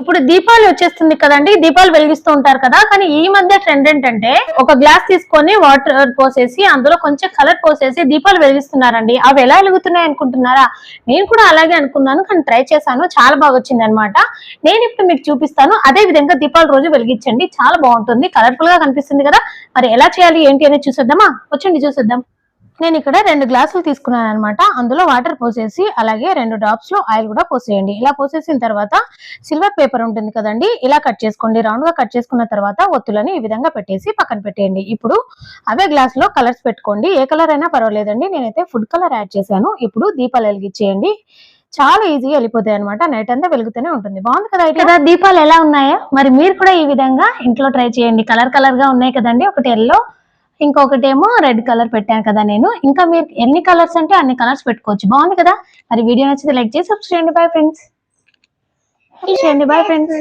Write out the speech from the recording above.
ఇప్పుడు దీపావళి వచ్చేస్తుంది కదండి, దీపాలు వెలిగిస్తూ ఉంటారు కదా. కానీ ఈ మధ్య ట్రెండ్ ఏంటంటే ఒక గ్లాస్ తీసుకొని వాటర్ పోసేసి అందులో కొంచెం కలర్ పోసేసి దీపాలు వెలిగిస్తున్నారండి. అవి ఎలా వెలుగుతున్నాయి అనుకుంటున్నారా? నేను కూడా అలాగే అనుకున్నాను, కానీ ట్రై చేశాను, చాలా బాగా వచ్చింది అనమాట. నేను ఇప్పుడు మీకు చూపిస్తాను. అదే విధంగా దీపావళి రోజు వెలిగించండి, చాలా బాగుంటుంది, కలర్ఫుల్ గా కనిపిస్తుంది కదా. మరి ఎలా చేయాలి ఏంటి అనేది చూసేద్దామా? వచ్చండి చూసేద్దాం. నేను ఇక్కడ 2 గ్లాసులు తీసుకున్నాను అనమాట. అందులో వాటర్ పోసేసి అలాగే 2 డ్రాప్స్ లో ఆయిల్ కూడా పోసేయండి. ఇలా పోసేసిన తర్వాత సిల్వర్ పేపర్ ఉంటుంది కదండి, ఇలా కట్ చేసుకోండి. రౌండ్ గా కట్ చేసుకున్న తర్వాత ఒత్తులని ఈ విధంగా పెట్టేసి పక్కన పెట్టేయండి. ఇప్పుడు అవే గ్లాస్ లో కలర్స్ పెట్టుకోండి, ఏ కలర్ అయినా పర్వాలేదండి. నేనైతే ఫుడ్ కలర్ యాడ్ చేశాను. ఇప్పుడు దీపాలు వెలిగించేయండి, చాలా ఈజీగా వెళ్ళిపోతాయి అనమాట. నైట్ అంతా వెలుగుతూనే ఉంటుంది. బాగుంది కదా కదా దీపాలు ఎలా ఉన్నాయో. మరి మీరు కూడా ఈ విధంగా ఇంట్లో ట్రై చేయండి. కలర్ కలర్ గా ఉన్నాయి కదండి, ఒకటి ఎల్లో, ఇంకొకటేమో రెడ్ కలర్ పెట్టాను కదా నేను. ఇంకా మీరు ఎన్ని కలర్స్ అంటే అన్ని కలర్స్ పెట్టుకోవచ్చు. బాగుంది కదా. మరి వీడియో నచ్చితే లైక్ చేసి సబ్స్క్రైబ్ చేయండి. Bye friends.